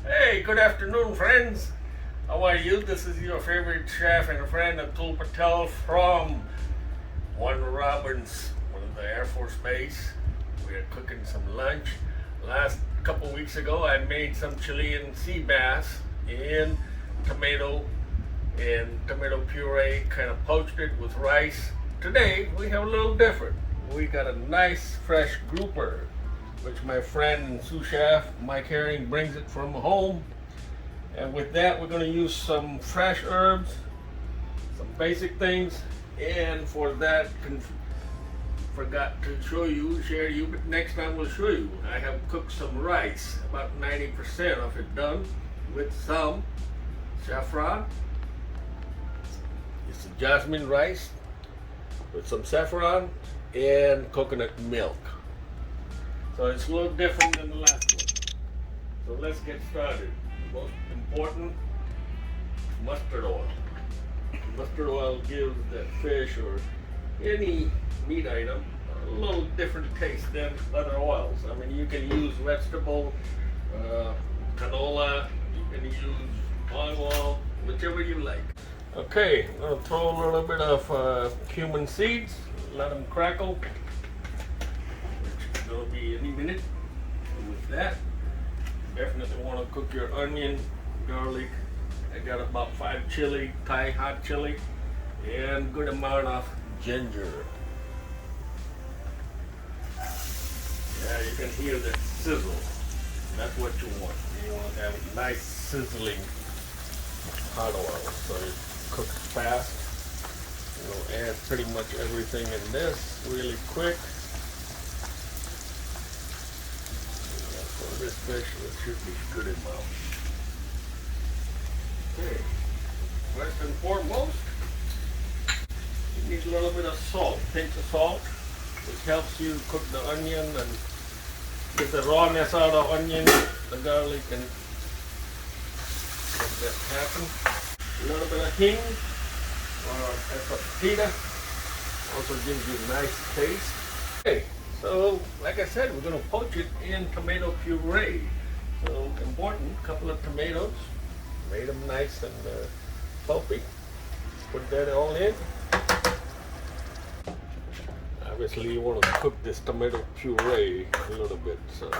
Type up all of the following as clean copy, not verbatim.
Hey, good afternoon, friends. How are you? This is your favorite chef and friend Atul Patel from One Robbins, one of the Air Force Base. We are cooking some lunch. Last couple weeks ago, I made some Chilean sea bass in tomato and tomato puree, kind of poached it with rice. Today, we have a little different. We got a nice fresh grouper, which my friend and sous chef Mike Herring brings it from home. And with that, we're going to use some fresh herbs, some basic things, and for that, forgot to share you, but next time we'll show you. I have cooked some rice, about 90% of it done, with some saffron. It's a Jasmine rice with some saffron and coconut milk. So it's a little different than the last one. So let's get started. The most important, mustard oil. Mustard oil gives that fish or any meat item a little different taste than other oils. I mean, you can use vegetable, canola, you can use olive oil, whichever you like. Okay, I'm going to throw a little bit of cumin seeds, let them crackle. It'll be any minute. And with that, definitely want to cook your onion, garlic. I got about 5 chili, Thai hot chili, and good amount of ginger. Yeah, you can hear that sizzle. That's what you want. You want to have nice sizzling hot oil, so it cooks fast. You'll add pretty much everything in this really quick. This fish should be good and well. Okay, first and foremost, you need a little bit of salt, pinch of salt, which helps you cook the onion and get the rawness out of onion, the garlic, and make that happen. A little bit of hing or Asafoetida also gives you a nice taste. Okay. So, like I said, we're going to poach it in tomato puree. So, important, couple of tomatoes, made them nice and pulpy. Put that all in. Obviously, you want to cook this tomato puree a little bit, so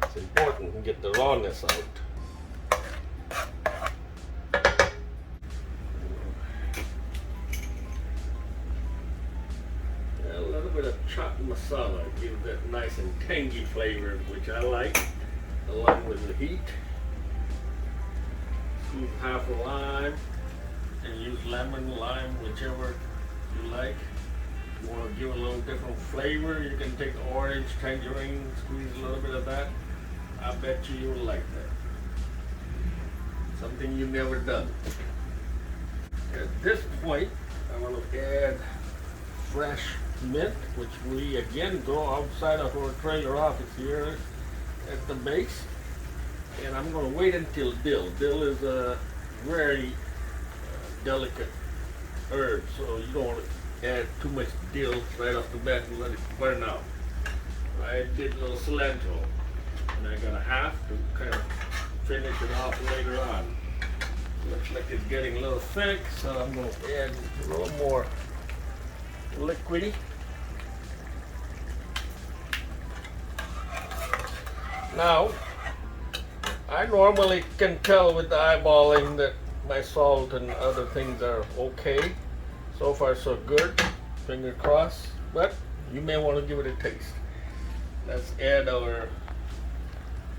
it's important to get the rawness out. Chaat Masala gives that nice and tangy flavor, which I like, along with the heat. Squeeze half a lime and use lemon, lime, whichever you like. If you want to give a little different flavor, you can take orange, tangerine, squeeze a little bit of that. I bet you'll like that. Something you've never done. At this point, I'm going to add fresh mint, which we again grow outside of our trailer office here at the base. And I'm going to wait until dill. Dill is a very delicate herb, so you don't want to add too much dill right off the bat and let it burn out. I did a little cilantro, and I got a half to kind of finish it off later on. Looks like it's getting a little thick, so I'm going to add a little more liquidy. Now, I normally can tell with the eyeballing that my salt and other things are okay. So far so good, finger crossed, but you may want to give it a taste. Let's add our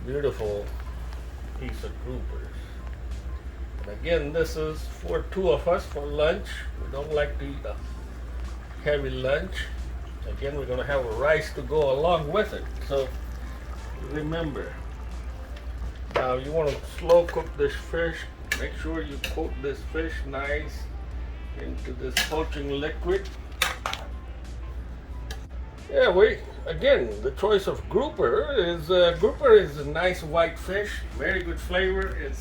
beautiful piece of groupers. And again, this is for 2 of us for lunch. We don't like to eat a heavy lunch. Again, we're going to have a rice to go along with it. So remember, now you want to slow cook this fish. Make sure you coat this fish nice into this poaching liquid. Yeah, again, the choice of grouper is a nice white fish, very good flavor. It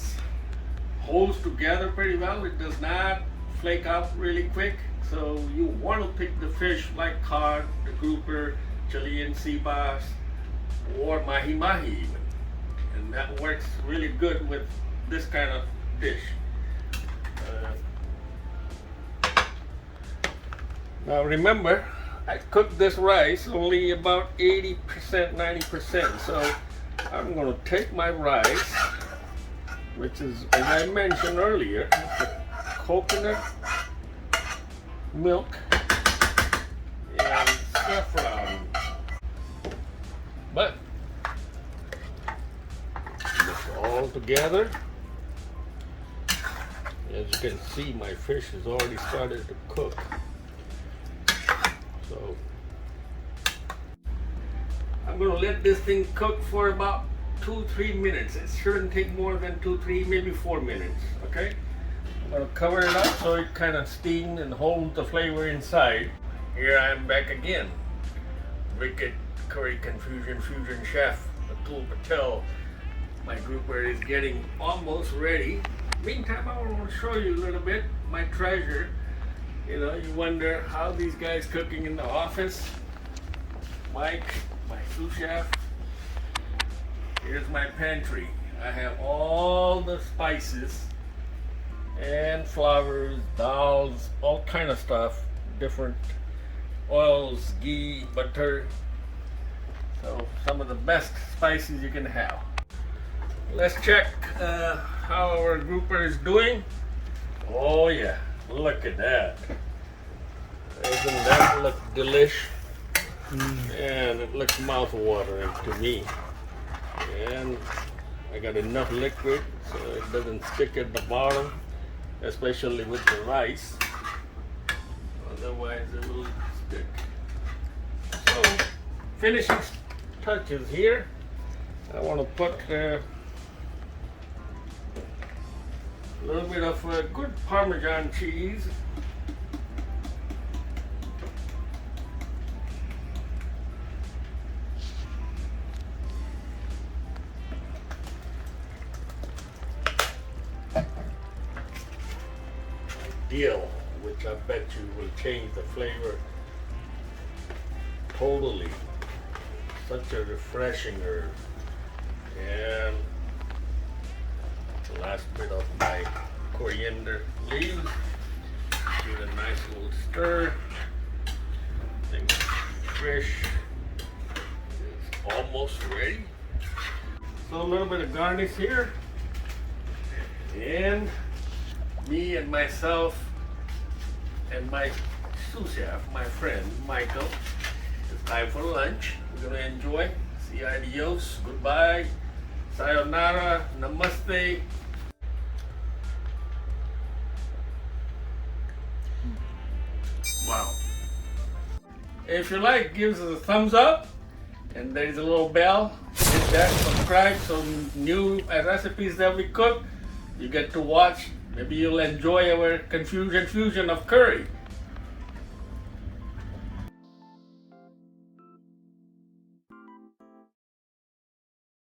holds together pretty well. It does not flake out really quick. So you want to pick the fish like cod, the grouper, Chilean sea bass, or mahi-mahi even. and that works really good with this kind of dish. Now remember, I cooked this rice only about 80%, 90%. So I'm going to take my rice, which is, as I mentioned earlier, the coconut milk and saffron. But mix all together. As you can see, my fish has already started to cook. So I'm going to let this thing cook for about 2-3 minutes. It shouldn't take more than 2-3, maybe 4 minutes. Okay? I'm going to cover it up so it kind of steams and holds the flavor inside. Here I am back again. Wicked Curry Confusion Fusion Chef Atul Patel. My grouper is getting almost ready. Meantime, I want to show you a little bit my treasure. You know, you wonder how these guys cooking in the office. Mike, my sous chef. Here's my pantry. I have all the spices and flours, dals, all kind of stuff, different oils, ghee, butter. So some of the best spices you can have. Let's check how our grouper is doing. Oh yeah. Look at that. Doesn't that look delish? And it looks mouth-watering to me. And I got enough liquid so it doesn't stick at the bottom, especially with the rice. Otherwise it will stick. So, finishing touches here. I want to put a little bit of good Parmesan cheese. Dill, which I bet you will change the flavor totally. Such a refreshing herb. And the last bit of my coriander leaves. Give it a nice little stir. I think fish is almost ready. So a little bit of garnish here. And me and myself and my sous chef, my friend Michael, it's time for lunch. We're gonna enjoy. See, adios, goodbye, sayonara, namaste. Wow. If you like, give us a thumbs up, and there's a little bell. Hit that, subscribe, so new recipes that we cook, you get to watch. Maybe you'll enjoy our confusion fusion of curry.